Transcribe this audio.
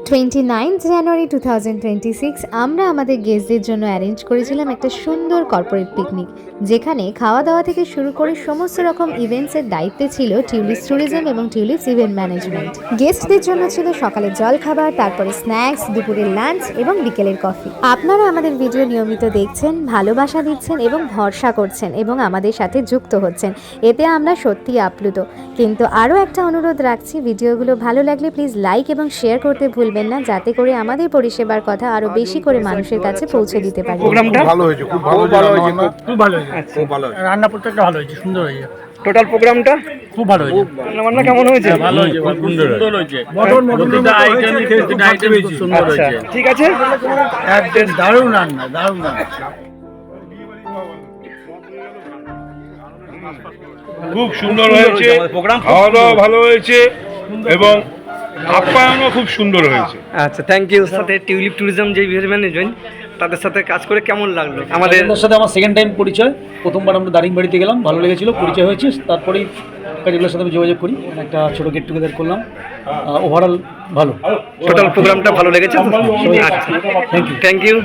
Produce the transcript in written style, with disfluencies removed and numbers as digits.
29 জানুয়ারি 2026 আমরা আমাদের গেস্টদের জন্য অ্যারেঞ্জ করেছিলাম একটা সুন্দর কর্পোরেট পিকনিক, যেখানে খাওয়া দাওয়া থেকে শুরু করে সমস্ত রকম ইভেন্টসের দায়িত্বে ছিল টিউলিপস ট্যুরিজম এবং টিউলিপস ইভেন্ট ম্যানেজমেন্ট। গেস্টদের জন্য ছিল সকালের জল খাবার, তারপরে স্ন্যাক্স, দুপুরের লাঞ্চ এবং বিকেলের কফি। আপনারা আমাদের ভিডিও নিয়মিত দেখছেন, ভালোবাসা দিচ্ছেন এবং ভরসা করছেন এবং আমাদের সাথে যুক্ত হচ্ছেন, এতে আমরা সত্যিই আপ্লুত। কিন্তু আরও একটা অনুরোধ রাখছি, ভিডিওগুলো ভালো লাগলে প্লিজ লাইক এবং শেয়ার করতে ভুলবেন না, যাতে করে আমাদের পরিষেবার কথা আরো বেশি করে মানুষের কাছে পৌঁছে দিতে পারি। প্রোগ্রামটা ভালো হয়েছে, খুব ভালো হয়েছে, খুব ভালো হয়েছে। আচ্ছা, খুব ভালো হয়েছে। রান্না প্রত্যেকটা ভালো হয়েছে, সুন্দর হয়েছে। টোটাল প্রোগ্রামটা খুব ভালো হয়েছে। রান্না কেমন হয়েছে? ভালো হয়েছে, সুন্দর হয়েছে। প্রতিটা আইটেম সুন্দর আচ্ছা, হয়েছে। ঠিক আছে। একদম দারুণ রান্না, দারুণ রান্না। খুব সুন্দর হয়েছে, খাওয়া দাওয়া ভালো হয়েছে এবং আপ্যায়নও খুব সুন্দর হয়েছে। আচ্ছা, থ্যাংক ইউ। সাথে টিউলিপ ট্যুরিজম যে ইভেন্ট ম্যানেজমেন্ট, তাদের সাথে কাজ করে কেমন লাগলো? আমাদের সাথে আমার সেকেন্ড টাইম পরিচয়। প্রথমবার আমরা দারিংবাড়িতে গেলাম, ভালো লেগেছিল, পরিচয় হয়েছে। তারপরেই কাজগুলোর সাথে আমি যোগাযোগ করি, একটা ছোটো গেট টুগেদার করলাম। ওভারঅল ভালো, টোটাল প্রোগ্রামটা ভালো লেগেছে। আচ্ছা, থ্যাংক ইউ।